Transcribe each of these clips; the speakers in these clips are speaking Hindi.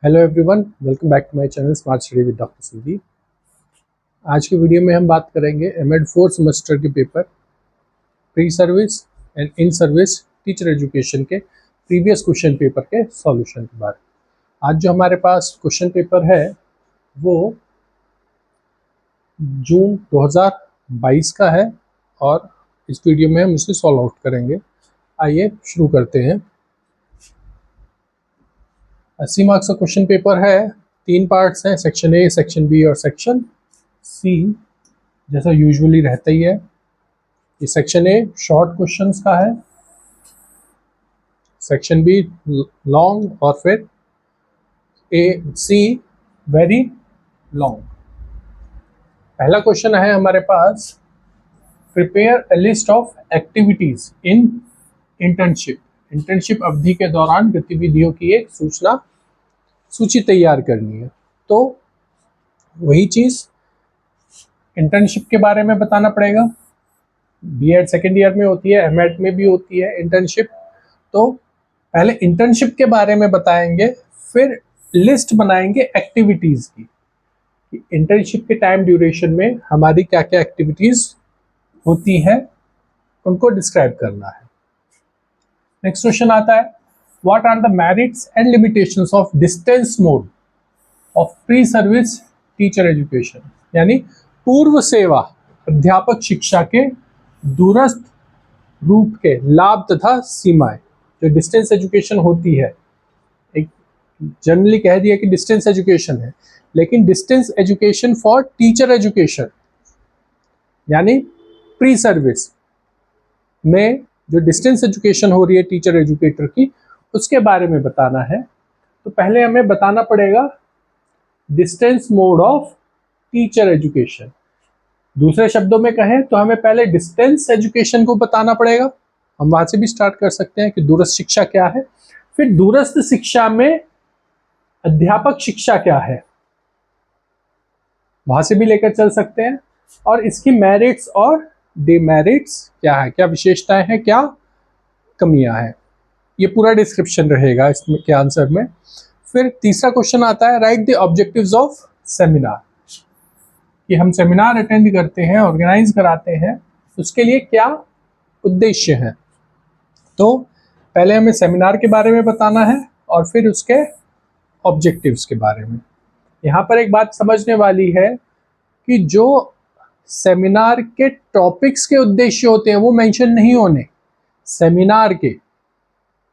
Hello everyone, welcome back to my channel smart study with doctor Sandeep. आज के वीडियो में हम बात करेंगे एमएड 4 सेमेस्टर के paper pre service and in service teacher education के प्रीवियस क्वेश्चन पेपर के सॉल्यूशन के बारे में। आज जो हमारे पास क्वेश्चन पेपर है वो जून 2022 का है और इस वीडियो में हम इसे सॉल्व आउट करेंगे। आइए शुरू करते हैं। 80 मार्क्स का क्वेश्चन पेपर है, 3 पार्ट्स हैं, सेक्शन ए, सेक्शन बी और सेक्शन सी, जैसा यूजुअली रहता ही है। ये सेक्शन ए शॉर्ट क्वेश्चंस का है, सेक्शन बी लॉन्ग और फिर सी वेरी लॉन्ग। पहला क्वेश्चन है हमारे पास, prepare a list of activities in internship. Internship अवधि के दौरान गतिविधियों की एक सूची तैयार करनी है। तो वही चीज इंटर्नशिप के बारे में बताना पड़ेगा। बीएड सेकेंड ईयर में होती है, एमएड में भी होती है इंटर्नशिप। तो पहले इंटर्नशिप के बारे में बताएंगे, फिर लिस्ट बनाएंगे एक्टिविटीज की। इंटर्नशिप के टाइम ड्यूरेशन में हमारी क्या क्या एक्टिविटीज होती है उनको डिस्क्राइब करना है। नेक्स्ट क्वेश्चन आता है, what are the merits and limitations of distance mode of pre service teacher education. यानी पूर्व सेवा अध्यापक शिक्षा के दूरस्थ रूप के लाभ तथा सीमाएं। जो डिस्टेंस एजुकेशन होती है, एक जनरली कह दिया कि डिस्टेंस एजुकेशन है, लेकिन distance education for teacher education यानी प्री सर्विस में जो डिस्टेंस एजुकेशन हो रही है टीचर एजुकेटर की, उसके बारे में बताना है। तो पहले हमें बताना पड़ेगा distance mode of teacher education. दूसरे शब्दों में कहें तो हमें पहले डिस्टेंस एजुकेशन को बताना पड़ेगा। हम वहां से भी स्टार्ट कर सकते हैं कि दूरस्थ शिक्षा क्या है, फिर दूरस्थ शिक्षा में अध्यापक शिक्षा क्या है, वहां से भी लेकर चल सकते हैं, और इसकी मेरिट्स और डिमेरिट्स क्या है, क्या विशेषताएं हैं, क्या कमियां हैं। ये पूरा डिस्क्रिप्शन रहेगा इसमें के आंसर में। फिर तीसरा क्वेश्चन आता है, right the objectives of seminar. कि हम सेमिनार अटेंड करते हैं, ऑर्गेनाइज कराते हैं, उसके लिए क्या उद्देश्य है। तो पहले हमें सेमिनार के बारे में बताना है और फिर उसके ऑब्जेक्टिव्स के बारे में। यहाँ पर एक बात समझने वाली है कि जो सेमिनार के टॉपिक्स के उद्देश्य होते हैं वो मेंशन नहीं होने। सेमिनार के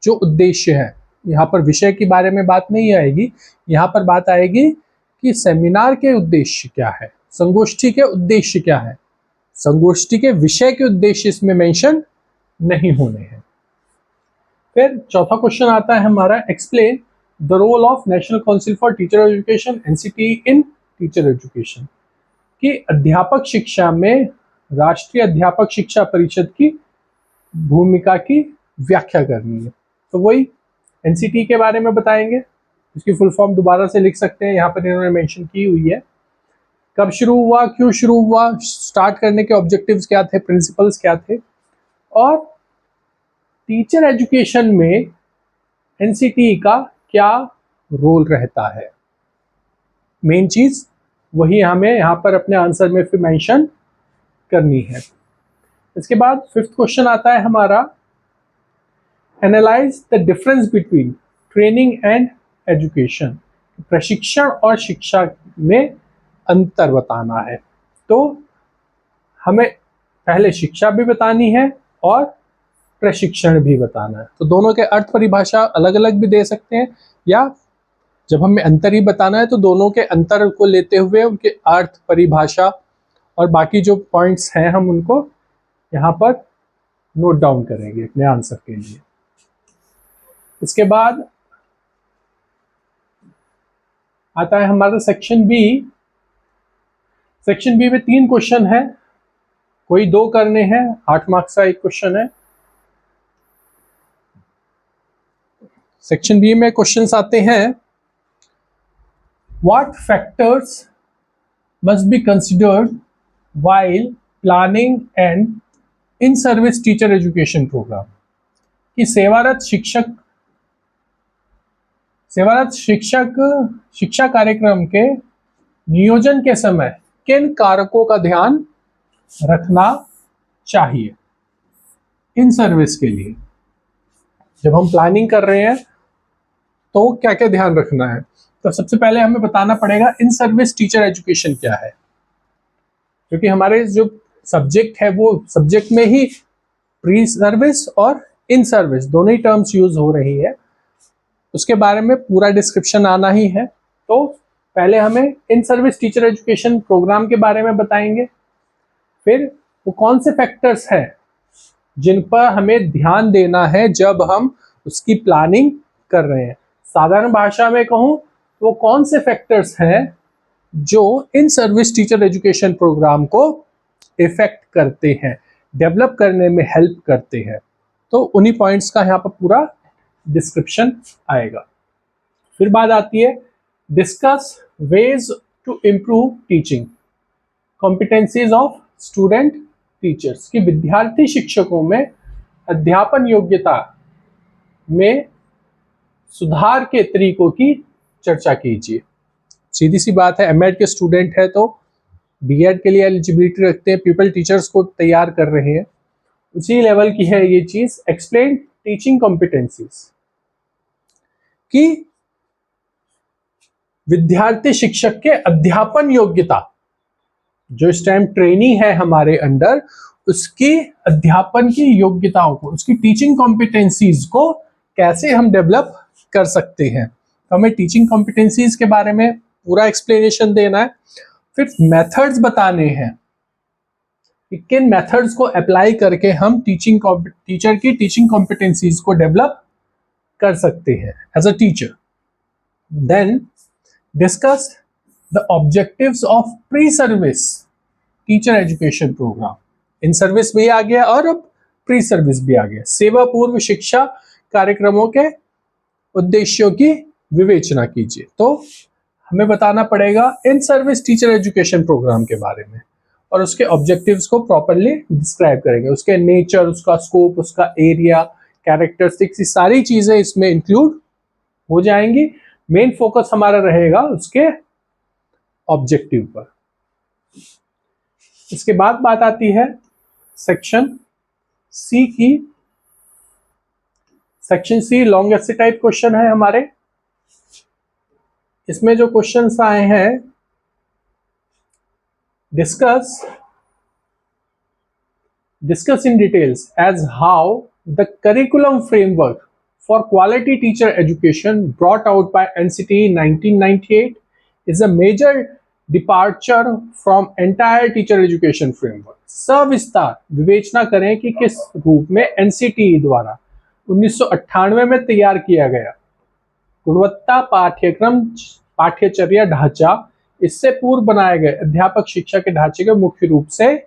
जो उद्देश्य है, यहाँ पर विषय के बारे में बात नहीं आएगी, यहाँ पर बात आएगी कि सेमिनार के उद्देश्य क्या है, संगोष्ठी के उद्देश्य क्या है। संगोष्ठी के विषय के उद्देश्य इसमें मेंशन नहीं होने हैं। फिर चौथा क्वेश्चन आता है हमारा, explain the role of national council for teacher education NCT in teacher education. कि अध्यापक शिक्षा में राष्ट्रीय अध्यापक शिक्षा परिषद की भूमिका की व्याख्या करनी है। तो वही एनसीटी के बारे में बताएंगे। इसकी फुल फॉर्म दोबारा से लिख सकते हैं, यहाँ पर इन्होंने मेंशन की हुई है। कब शुरू हुआ, क्यों शुरू हुआ, स्टार्ट करने के ऑब्जेक्टिव्स क्या थे, प्रिंसिपल्स क्या थे, और टीचर एजुकेशन में एनसीटी का क्या रोल रहता है। मेन चीज वही हमें यहाँ पर अपने आंसर में फिर मेंशन करनी है। इसके बाद फिफ्थ क्वेश्चन आता है हमारा, analyse the difference between training and education. प्रशिक्षण और शिक्षा में अंतर बताना है। तो हमें पहले शिक्षा भी बतानी है और प्रशिक्षण भी बताना है। तो दोनों के अर्थ परिभाषा अलग अलग भी दे सकते हैं, या जब हमें अंतर ही बताना है तो दोनों के अंतर को लेते हुए उनके अर्थ परिभाषा और बाकी जो पॉइंट्स हैं हम उनको यहाँ पर नोट डाउन करेंगे अपने आंसर के लिए। इसके बाद आता है हमारा सेक्शन बी। सेक्शन बी में 3 क्वेश्चन है, कोई 2 करने हैं, 8 मार्क्स का एक क्वेश्चन है। सेक्शन बी में क्वेश्चंस आते हैं, what factors must be considered while planning and in service teacher education programme. कि सेवारत शिक्षक सेवारत शिक्षक शिक्षा कार्यक्रम के नियोजन के समय किन कारकों का ध्यान रखना चाहिए इन सर्विस के लिए? जब हम प्लानिंग कर रहे हैं तो क्या क्या ध्यान रखना है? तो सबसे पहले हमें बताना पड़ेगा इन सर्विस टीचर एजुकेशन क्या है, क्योंकि हमारे जो सब्जेक्ट है वो सब्जेक्ट में ही प्री सर्विस और इन सर्विस दोनों ही टर्म्स यूज हो रही है, उसके बारे में पूरा डिस्क्रिप्शन आना ही है। तो पहले हमें in service teacher education programme के बारे में बताएंगे, फिर वो कौन से फैक्टर्स हैं जिन पर हमें ध्यान देना है जब हम उसकी प्लानिंग कर रहे हैं। साधारण भाषा में कहूँ तो वो कौन से फैक्टर्स हैं जो in service teacher education programme को इफेक्ट करते हैं, डेवलप करने में हेल्प करते हैं। तो उन्हीं पॉइंट्स का यहाँ पर पूरा डिस्क्रिप्शन आएगा। फिर बात आती है discuss ways to improve teaching competencies of student teachers, कि विद्यार्थी शिक्षकों में अध्यापन योग्यता में सुधार के तरीकों की चर्चा कीजिए। सीधी सी बात है, एमएड के स्टूडेंट है तो बीएड के लिए एलिजिबिलिटी रखते हैं, पीपल टीचर्स को तैयार कर रहे हैं, उसी लेवल की है ये चीज। एक्सप्लेन टीचिंग कॉम्पिटेंसीज, कि विद्यार्थी शिक्षक के अध्यापन योग्यता, जो इस टाइम ट्रेनी है हमारे अंडर, उसकी अध्यापन की योग्यताओं को, उसकी टीचिंग कॉम्पिटेंसीज को कैसे हम डेवलप कर सकते हैं। तो हमें टीचिंग कॉम्पिटेंसीज के बारे में पूरा एक्सप्लेनेशन देना है। फिर मेथड्स बताने हैं कि किन मेथड्स को अप्लाई करके हम टीचर की टीचिंग कॉम्पिटेंसीज को डेवलप कर सकते हैं as a teacher. Then discuss the objectives of pre service teacher education programme. In service भी आ गया और अब प्री सर्विस भी आ गया। सेवा पूर्व शिक्षा कार्यक्रमों के उद्देश्यों की विवेचना कीजिए। तो हमें बताना पड़ेगा in service teacher education programme के बारे में और उसके ऑब्जेक्टिव्स को प्रॉपर्ली डिस्क्राइब करेंगे, उसके नेचर, उसका स्कोप, उसका एरिया, कैरेक्टरिस्टिक्स, ये सारी चीजें इसमें इंक्लूड हो जाएंगी। मेन फोकस हमारा रहेगा उसके ऑब्जेक्टिव पर। इसके बाद बात आती है सेक्शन सी की। सेक्शन सी लॉन्ग एसे टाइप क्वेश्चन है हमारे। इसमें जो क्वेश्चंस आए हैं, discuss in details as how the curriculum framework for quality teacher education brought out by NCTE 1998 is a major departure from entire teacher education framework। सविस्तार विवेचना करें कि किस रूप में NCTE द्वारा 1998 में तैयार किया गया गुणवत्ता पाठ्यक्रम पाठ्यचर्या ढांचा इससे पूर्व बनाए गए अध्यापक शिक्षा के ढांचे के मुख्य रूप से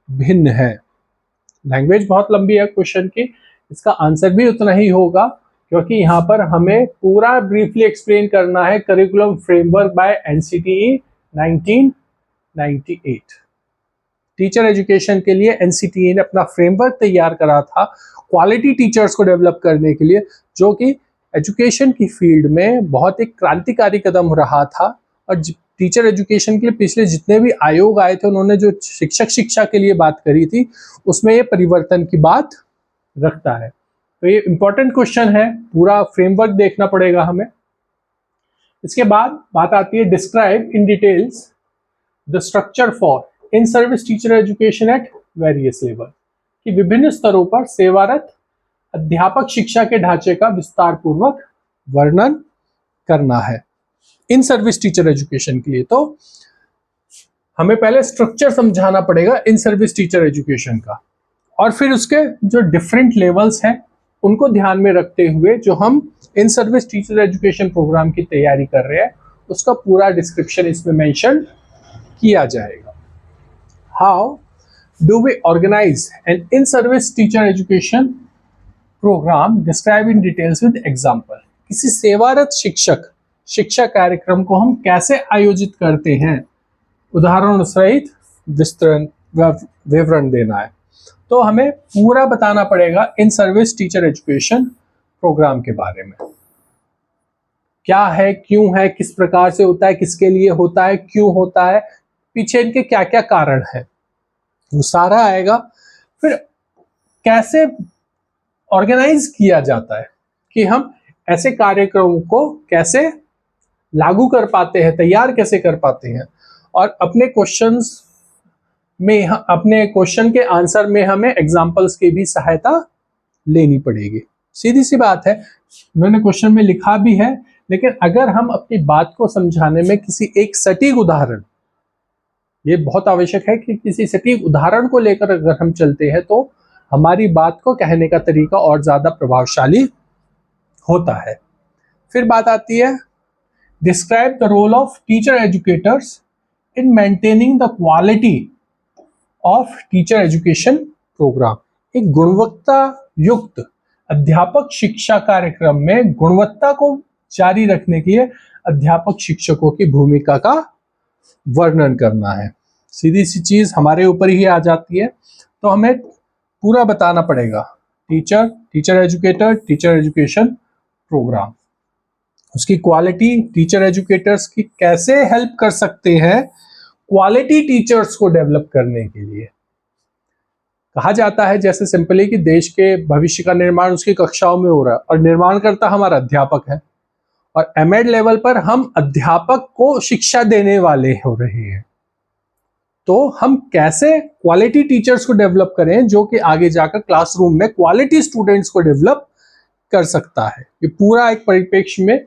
भिन्न है। लैंग्वेज बहुत लंबी है क्वेश्चन की, इसका आंसर भी उतना ही होगा, क्योंकि यहाँ पर हमें पूरा ब्रीफली एक्सप्लेन करना है curriculum framework by NCTE 1998। Teacher education के लिए एनसीटीई ने अपना फ्रेमवर्क तैयार करा था क्वालिटी टीचर्स को डेवलप करने के लिए, जो कि एजुकेशन की फील्ड में बहुत एक क्रांतिकारी कदम रहा था। और टीचर एजुकेशन के लिए पिछले जितने भी आयोग आए थे, उन्होंने जो शिक्षक शिक्षा के लिए बात करी थी, उसमें ये परिवर्तन की बात रखता है। तो ये इंपॉर्टेंट क्वेश्चन है, पूरा फ्रेमवर्क देखना पड़ेगा हमें। इसके बाद बात आती है describe in details the structure for in service teacher education at various level, कि विभिन्न स्तरों पर सेवारत अध्यापक शिक्षा के ढांचे का विस्तार पूर्वक वर्णन करना है इन सर्विस टीचर एजुकेशन के लिए। तो हमें पहले स्ट्रक्चर समझाना पड़ेगा इन सर्विस टीचर एजुकेशन का, और फिर उसके जो डिफरेंट लेवल्स हैं उनको ध्यान में रखते हुए जो हम in service teacher education programme की तैयारी कर रहे हैं उसका पूरा डिस्क्रिप्शन इसमें मेंशन किया जाएगा। How do we organise an in service teacher education programme, describe in details with example. किसी सेवारत शिक्षक शिक्षा कार्यक्रम को हम कैसे आयोजित करते हैं, उदाहरण सहित विवरण देना है। तो हमें पूरा बताना पड़ेगा in service teacher education programme के बारे में क्या है, क्यों है, किस प्रकार से होता है, किसके लिए होता है, क्यों होता है, पीछे इनके क्या क्या कारण है, वो सारा आएगा। फिर कैसे ऑर्गेनाइज किया जाता है कि हम ऐसे कार्यक्रम को कैसे लागू कर पाते हैं, तैयार कैसे कर पाते हैं, और अपने क्वेश्चंस में, अपने क्वेश्चन के आंसर में हमें एग्जांपल्स की भी सहायता लेनी पड़ेगी। सीधी सी बात है, उन्होंने क्वेश्चन में लिखा भी है, लेकिन अगर हम अपनी बात को समझाने में किसी एक सटीक उदाहरण, ये बहुत आवश्यक है कि किसी सटीक उदाहरण को लेकर अगर हम चलते हैं तो हमारी बात को कहने का तरीका और ज्यादा प्रभावशाली होता है। फिर बात आती है, describe the role of teacher educators in maintaining the quality of teacher education programme. एक गुणवत्ता युक्त अध्यापक शिक्षा कार्यक्रम में गुणवत्ता को जारी रखने के लिए अध्यापक शिक्षकों की भूमिका का वर्णन करना है। सीधी सी चीज हमारे ऊपर ही आ जाती है, तो हमें पूरा बताना पड़ेगा। Teacher educator, teacher education programme, उसकी क्वालिटी, टीचर एजुकेटर्स की कैसे हेल्प कर सकते हैं क्वालिटी टीचर्स को डेवलप करने के लिए। कहा जाता है जैसे सिंपली कि देश के भविष्य का निर्माण उसकी कक्षाओं में हो रहा है और निर्माणकर्ता हमारा अध्यापक है, और एमएड लेवल पर हम अध्यापक को शिक्षा देने वाले हो रहे हैं। तो हम कैसे क्वालिटी टीचर्स को डेवलप करें जो कि आगे जाकर क्लासरूम में क्वालिटी स्टूडेंट्स को डेवलप कर सकता है। ये पूरा एक परिप्रेक्ष्य में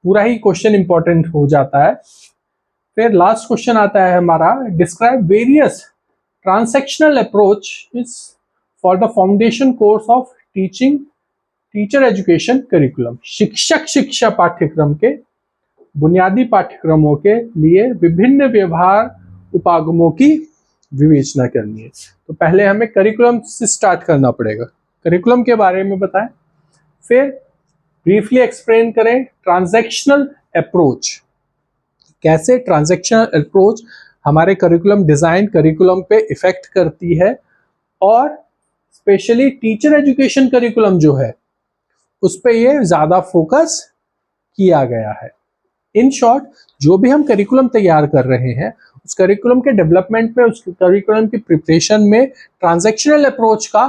पूरा ही क्वेश्चन इंपॉर्टेंट हो जाता है। फिर लास्ट क्वेश्चन आता है हमारा, describe various transactional approach is for the foundation course of teacher education curriculum. शिक्षक शिक्षा पाठ्यक्रम के बुनियादी पाठ्यक्रमों के लिए विभिन्न व्यवहार उपागमों की विवेचना करनी है। तो पहले हमें करिकुलम से स्टार्ट करना पड़ेगा, करिकुलम के बारे में बताएं, फिर ब्रीफली एक्सप्लेन करें ट्रांजैक्शनल अप्रोच, कैसे ट्रांजैक्शनल अप्रोच हमारे करिकुलम डिजाइन, करिकुलम पे इफेक्ट करती है, और स्पेशली टीचर एजुकेशन करिकुलम जो है उस पे ये ज्यादा फोकस किया गया है। इन शॉर्ट, जो भी हम करिकुलम तैयार कर रहे हैं उस करिकुलम के डेवलपमेंट में, उस करिकुलम की प्रिपरेशन में ट्रांजैक्शनल अप्रोच का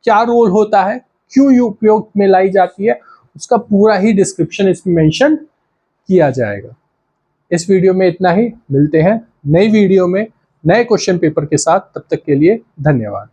क्या रोल होता है, क्यों ये उपयोग में लाई जाती है, उसका पूरा ही डिस्क्रिप्शन इसमें मेंशन किया जाएगा। इस वीडियो में इतना ही, मिलते हैं नई वीडियो में नए क्वेश्चन पेपर के साथ। तब तक के लिए धन्यवाद।